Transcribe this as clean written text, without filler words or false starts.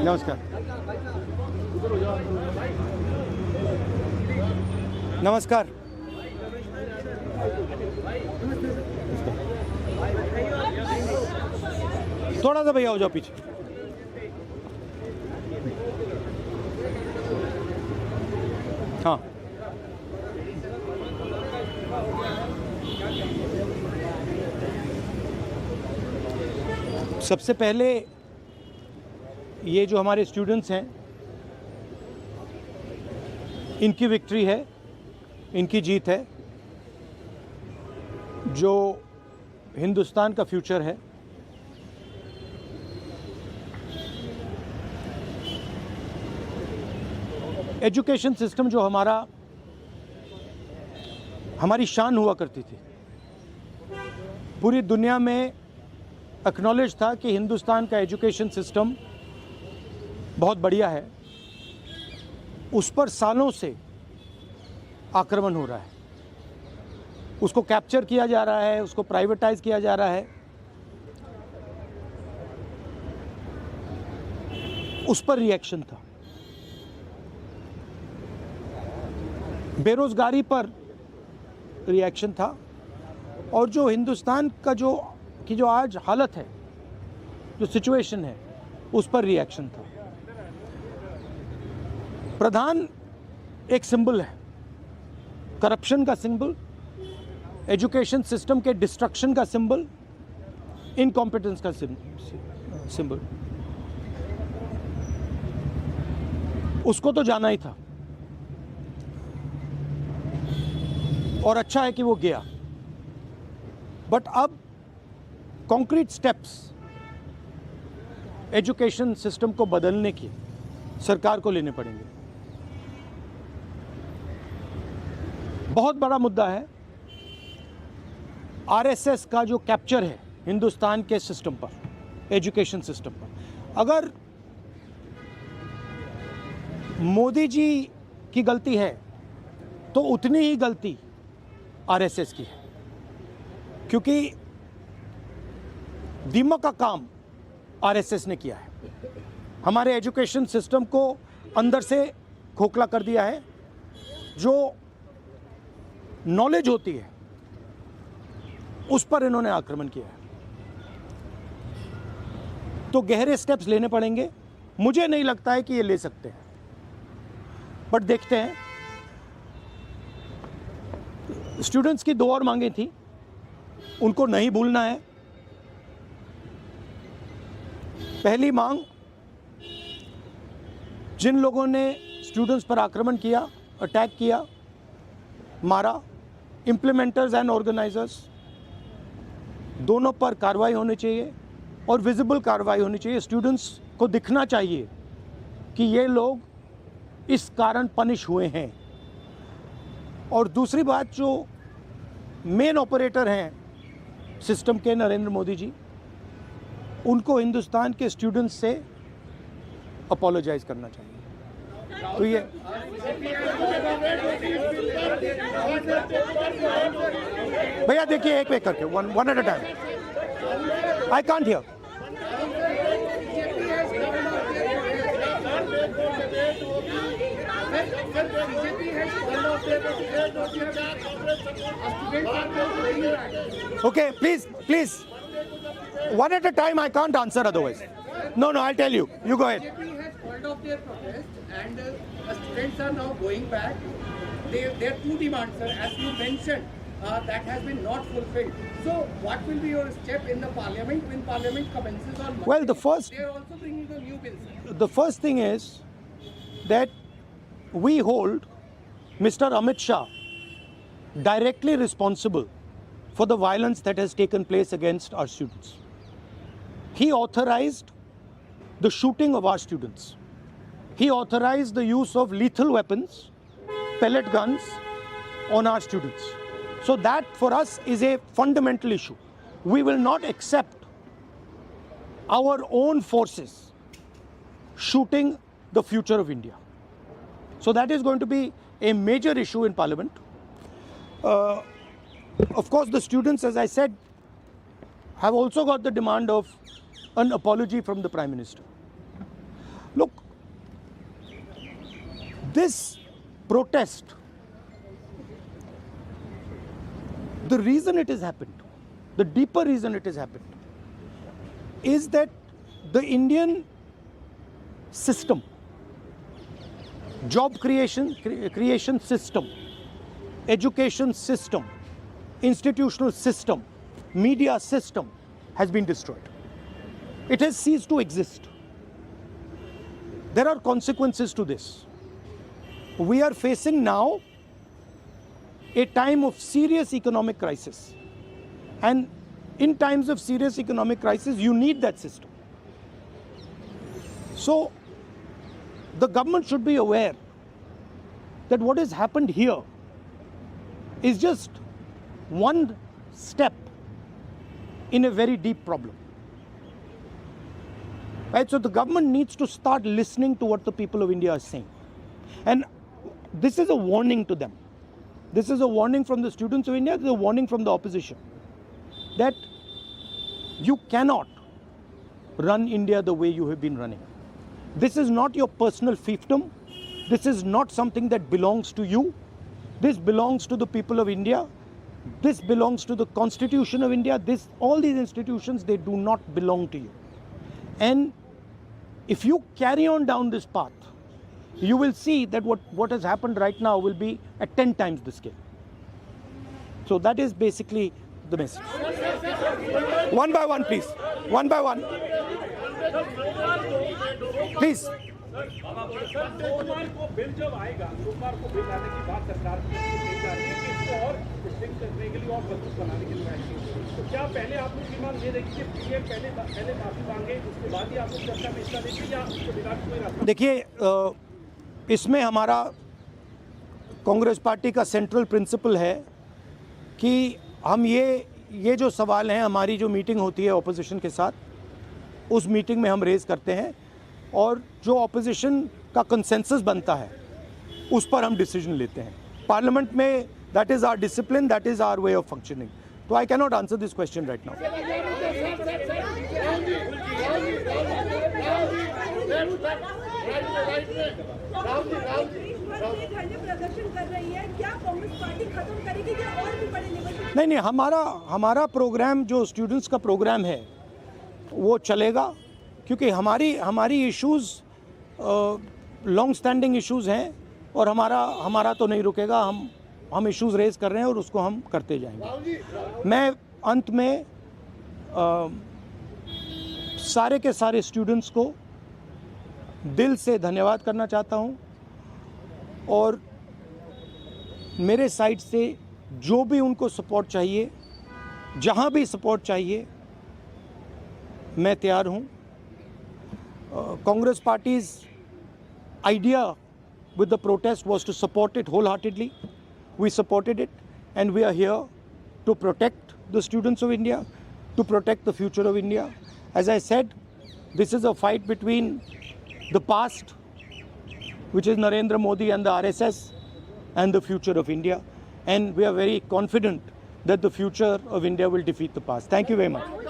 नमस्कार। नमस्कार। थोड़ा सा भैया हो जाओ पीछे। हाँ, सबसे पहले ये जो हमारे स्टूडेंट्स हैं, इनकी विक्ट्री है, इनकी जीत है। जो हिंदुस्तान का फ्यूचर है, एजुकेशन सिस्टम जो हमारी शान हुआ करती थी, पूरी दुनिया में एक्नॉलेज था कि हिंदुस्तान का एजुकेशन सिस्टम बहुत बढ़िया है। उस पर सालों से आक्रमण हो रहा है, उसको कैप्चर किया जा रहा है, उसको प्राइवेटाइज किया जा रहा है, उस पर रिएक्शन था। बेरोजगारी पर रिएक्शन था, और जो हिंदुस्तान का जो आज हालत है, जो सिचुएशन है, उस पर रिएक्शन था। प्रधान एक सिंबल है, करप्शन का सिंबल, एजुकेशन सिस्टम के डिस्ट्रक्शन का सिंबल, इनकॉम्पिटेंस का सिंबल। उसको तो जाना ही था, और अच्छा है कि वो गया। बट अब कॉन्क्रीट स्टेप्स एजुकेशन सिस्टम को बदलने की सरकार को लेने पड़ेंगे। बहुत बड़ा मुद्दा है आरएसएस का जो कैप्चर है हिंदुस्तान के सिस्टम पर, एजुकेशन सिस्टम पर। अगर मोदी जी की गलती है तो उतनी ही गलती आरएसएस की है, क्योंकि दीमक का काम आरएसएस ने किया है। हमारे एजुकेशन सिस्टम को अंदर से खोखला कर दिया है। जो नॉलेज होती है उस पर इन्होंने आक्रमण किया है। तो गहरे स्टेप्स लेने पड़ेंगे। मुझे नहीं लगता है कि ये ले सकते हैं, बट देखते हैं। स्टूडेंट्स की 2 और मांगें थी, उनको नहीं भूलना है। पहली मांग, जिन लोगों ने स्टूडेंट्स पर आक्रमण किया, अटैक किया, मारा, इम्प्लीमेंटर्स एंड ऑर्गेनाइजर्स, दोनों पर कार्रवाई होनी चाहिए, और विजिबल कार्रवाई होनी चाहिए। स्टूडेंट्स को दिखना चाहिए कि ये लोग इस कारण पनिश हुए हैं। और दूसरी बात, जो मेन ऑपरेटर हैं सिस्टम के, नरेंद्र मोदी जी, उनको हिंदुस्तान के स्टूडेंट्स से अपोलोजाइज करना चाहिए। तो ये भैया देखिए, एक करके, one at a time. I can't hear. Okay, please, one at a time. I can't answer otherwise. No, I'll tell you. You go ahead. BJP has called off their protest, and students are now going back. There are 2 demands, sir, as you mentioned, that has been not fulfilled. So, what will be your step in the parliament when parliament commences on Monday? Well, they are also bringing the new bill, sir. The first thing is that we hold Mr. Amit Shah directly responsible for the violence that has taken place against our students. He authorized the shooting of our students. He authorized the use of lethal weapons, pellet guns, on our students. So that for us is a fundamental issue. We will not accept our own forces shooting the future of India. So that is going to be a major issue in Parliament. Of course, the students, as I said, have also got the demand of an apology from the Prime Minister. Look, this protest, the reason it has happened, the deeper reason it has happened, is that the Indian system, job creation system, education system, institutional system, media system has been destroyed. It has ceased to exist. There are consequences to this. We are facing now a time of serious economic crisis. And in times of serious economic crisis, you need that system. So, the government should be aware that what has happened here is just one step in a very deep problem. Right? So the government needs to start listening to what the people of India are saying. And this is a warning to them. This is a warning from the students of India, this is a warning from the opposition. That you cannot run India the way you have been running. This is not your personal fiefdom. This is not something that belongs to you. This belongs to the people of India. This belongs to the Constitution of India. All these institutions, they do not belong to you. And if you carry on down this path, you will see that what has happened right now will be at 10 times the scale. So that is basically the message. One by one, please. One by one. Please. सोमवार को bill जब आएगा, सोमवार को bill आने की बात सरकार की जा रही है कि इसको और स्ट्रिक्ट करने के लिए और मजबूत बनाने के लिए आएगी। तो क्या पहले आप लोग की मांग ये रहेगी कि पीएम पहले माफी मांगे, उसके बाद ही आप लोग चर्चा में हिस्सा लेंगे या उसको बिगाड़ कोई रास्ता? देखिए, इसमें हमारा कांग्रेस पार्टी का सेंट्रल प्रिंसिपल है कि हम ये जो सवाल हैं, हमारी जो मीटिंग होती है ऑपोजिशन के साथ, उस मीटिंग में हम रेज करते हैं और जो ऑपोजिशन का कंसेंसस बनता है उस पर हम डिसीजन लेते हैं पार्लियामेंट में. That is our discipline, that is our way of functioning. तो I can not answer this question right now. नहीं, हमारा प्रोग्राम जो स्टूडेंट्स का प्रोग्राम है वो चलेगा, क्योंकि हमारी इश्यूज़ लॉन्ग स्टैंडिंग इश्यूज़ हैं और हमारा तो नहीं रुकेगा. हम इश्यूज़ रेज़ कर रहे हैं और उसको हम करते जाएंगे. मैं अंत में सारे के सारे स्टूडेंट्स को दिल से धन्यवाद करना चाहता हूं और मेरे साइड से जो भी उनको सपोर्ट चाहिए, जहां भी सपोर्ट चाहिए, मैं तैयार हूं. Congress Party's idea with the protest was to support it wholeheartedly. We supported it and we are here to protect the students of India, to protect the future of India. As I said, this is a fight between the past, which is Narendra Modi and the RSS, and the future of India. And we are very confident that the future of India will defeat the past. Thank you very much.